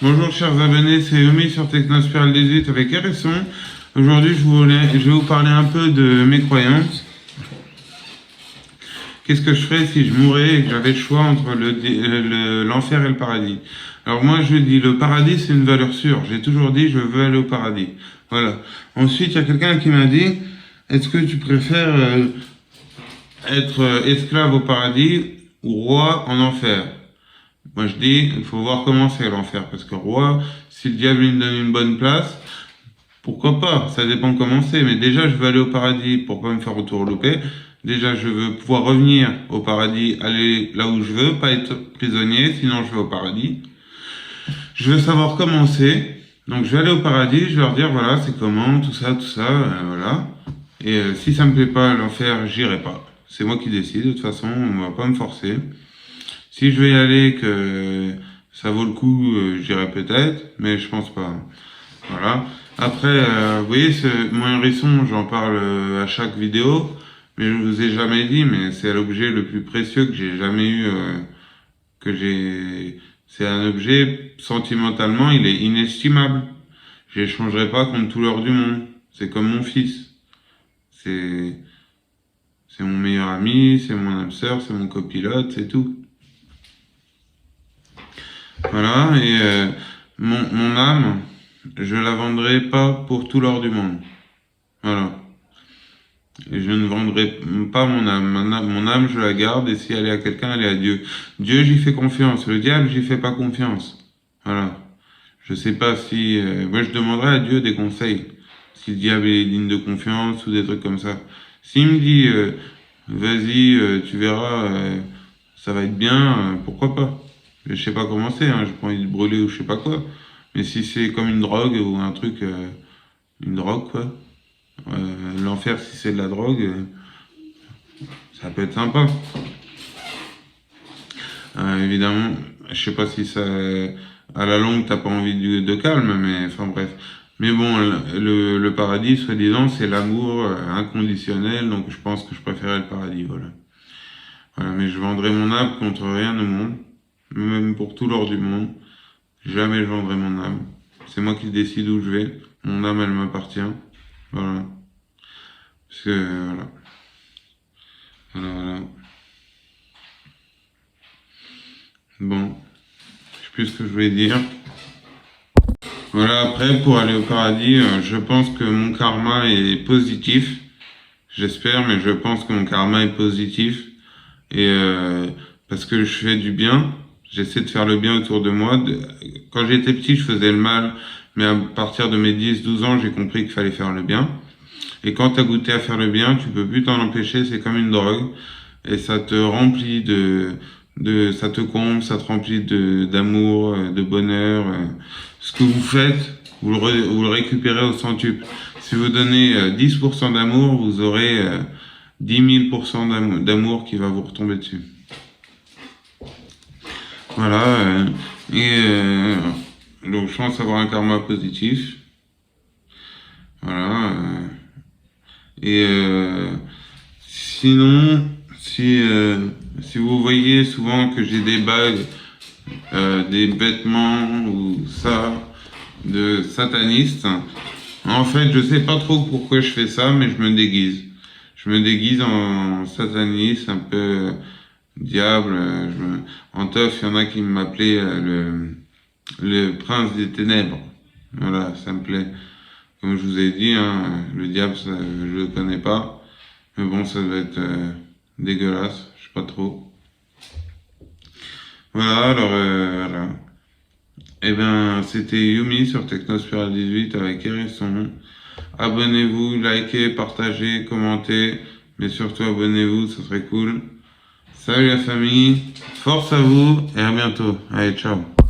Bonjour chers abonnés, c'est Yomi sur Technospiral 18 avec RSON. Aujourd'hui je vais vous parler un peu de mes croyances. Qu'est-ce que je ferais si je mourais et que j'avais le choix entre l'enfer et le paradis? Alors moi je dis le paradis c'est une valeur sûre, j'ai toujours dit je veux aller au paradis. Voilà. Ensuite il y a quelqu'un qui m'a dit est-ce que tu préfères être esclave au paradis ou roi en enfer? Moi je dis, il faut voir comment c'est l'enfer, parce que roi, si le diable il me donne une bonne place, pourquoi pas, ça dépend comment c'est, mais déjà je veux aller au paradis pour pas me faire retourlouper, déjà je veux pouvoir revenir au paradis, aller là où je veux, pas être prisonnier, sinon je vais au paradis. Je veux savoir comment c'est, donc je vais aller au paradis, je vais leur dire voilà c'est comment, tout ça, voilà. Et si ça me plaît pas l'enfer, j'irai pas. C'est moi qui décide, de toute façon, on va pas me forcer. Si je vais y aller, que ça vaut le coup, j'irai peut-être, mais je pense pas. Voilà. Après, vous voyez, mon hérisson, j'en parle à chaque vidéo, mais je vous ai jamais dit, mais c'est l'objet le plus précieux que j'ai jamais eu, c'est un objet, sentimentalement, il est inestimable. Je l'échangerai pas contre tout l'or du monde. C'est comme mon fils. C'est mon meilleur ami, c'est mon âme sœur, c'est mon copilote, c'est tout. Voilà, et mon âme, je la vendrai pas pour tout l'or du monde. Voilà. Et je ne vendrai pas mon âme. Mon âme, je la garde, et si elle est à quelqu'un, elle est à Dieu. Dieu, j'y fais confiance. Le diable, j'y fais pas confiance. Voilà. Je sais pas si... moi, je demanderai à Dieu des conseils. Si le diable est digne de confiance ou des trucs comme ça. S'il me dit, vas-y, tu verras, ça va être bien, pourquoi pas? Je sais pas comment c'est, hein, j'ai pas envie de brûler ou je sais pas quoi. Mais si c'est comme une drogue ou un truc, une drogue quoi. L'enfer si c'est de la drogue, ça peut être sympa. Évidemment, je sais pas si ça, à la longue t'as pas envie de calme, mais enfin bref. Mais bon, le paradis, soi-disant, c'est l'amour inconditionnel, donc je pense que je préférais le paradis, voilà. Voilà, mais je vendrai mon âme contre rien au monde, même pour tout l'or du monde. Jamais je vendrai mon âme. C'est moi qui décide où je vais. Mon âme, elle m'appartient. Voilà. Parce que, voilà. Voilà. Bon. Je sais plus ce que je voulais dire. Voilà, après, pour aller au paradis, je pense que mon karma est positif. J'espère, mais je pense que mon karma est positif. Et parce que je fais du bien. J'essaie de faire le bien autour de moi. Quand j'étais petit, je faisais le mal. Mais à partir de mes 10-12 ans, j'ai compris qu'il fallait faire le bien. Et quand tu as goûté à faire le bien, tu peux plus t'en empêcher, c'est comme une drogue. Et ça te remplit ça te comble, ça te remplit d'amour, de bonheur. Ce que vous faites, vous le récupérez au centuple. Si vous donnez 10% d'amour, vous aurez 10 000% d'amour qui va vous retomber dessus. Voilà. Donc je pense avoir un karma positif. Voilà. Et sinon, si vous voyez souvent que j'ai des bagues, des vêtements ou ça de sataniste, en fait, je sais pas trop pourquoi je fais ça, mais je me déguise. Je me déguise en sataniste, un peu diable. En teuf, il y en a qui m'appelaient le prince des ténèbres. Voilà, ça me plaît. Comme je vous ai dit, hein, le diable, ça, je le connais pas. Mais bon, ça doit être dégueulasse, je sais pas trop. Voilà, alors voilà. Eh ben, c'était Yumi sur Technospiral 18 avec Hérisson. Abonnez-vous, likez, partagez, commentez, mais surtout abonnez-vous, ça serait cool. Salut la famille, force à vous et à bientôt. Allez, ciao.